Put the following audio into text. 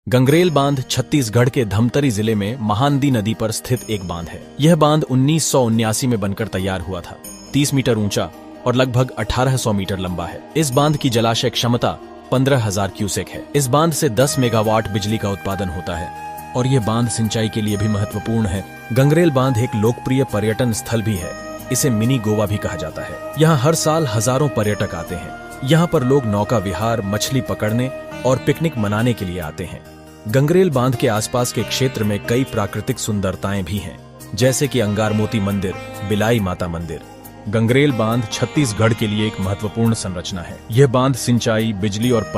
गंगरेल बांध छत्तीसगढ़ के धमतरी जिले में महानदी नदी पर स्थित एक बांध है। यह बांध 1979 में बनकर तैयार हुआ था। 30 मीटर ऊंचा और लगभग 1800 मीटर लंबा है। इस बांध की जलाशय क्षमता 15,000 क्यूसेक है। इस बांध से 10 मेगावाट बिजली का उत्पादन होता है और यह बांध सिंचाई के लिए भी महत्वपूर्ण है। गंगरेल बांध एक लोकप्रिय पर्यटन स्थल भी है। इसे मिनी गोवा भी कहा जाता है। यहाँ हर साल हजारों पर्यटक आते हैं। यहाँ पर लोग नौका विहार, मछली पकड़ने और पिकनिक मनाने के लिए आते हैं। गंगरेल बांध के आसपास के क्षेत्र में कई प्राकृतिक सुंदरताएं भी हैं, जैसे कि अंगारमोती मंदिर, बिलाई माता मंदिर। गंगरेल बांध छत्तीसगढ़ के लिए एक महत्वपूर्ण संरचना है। यह बांध सिंचाई, बिजली और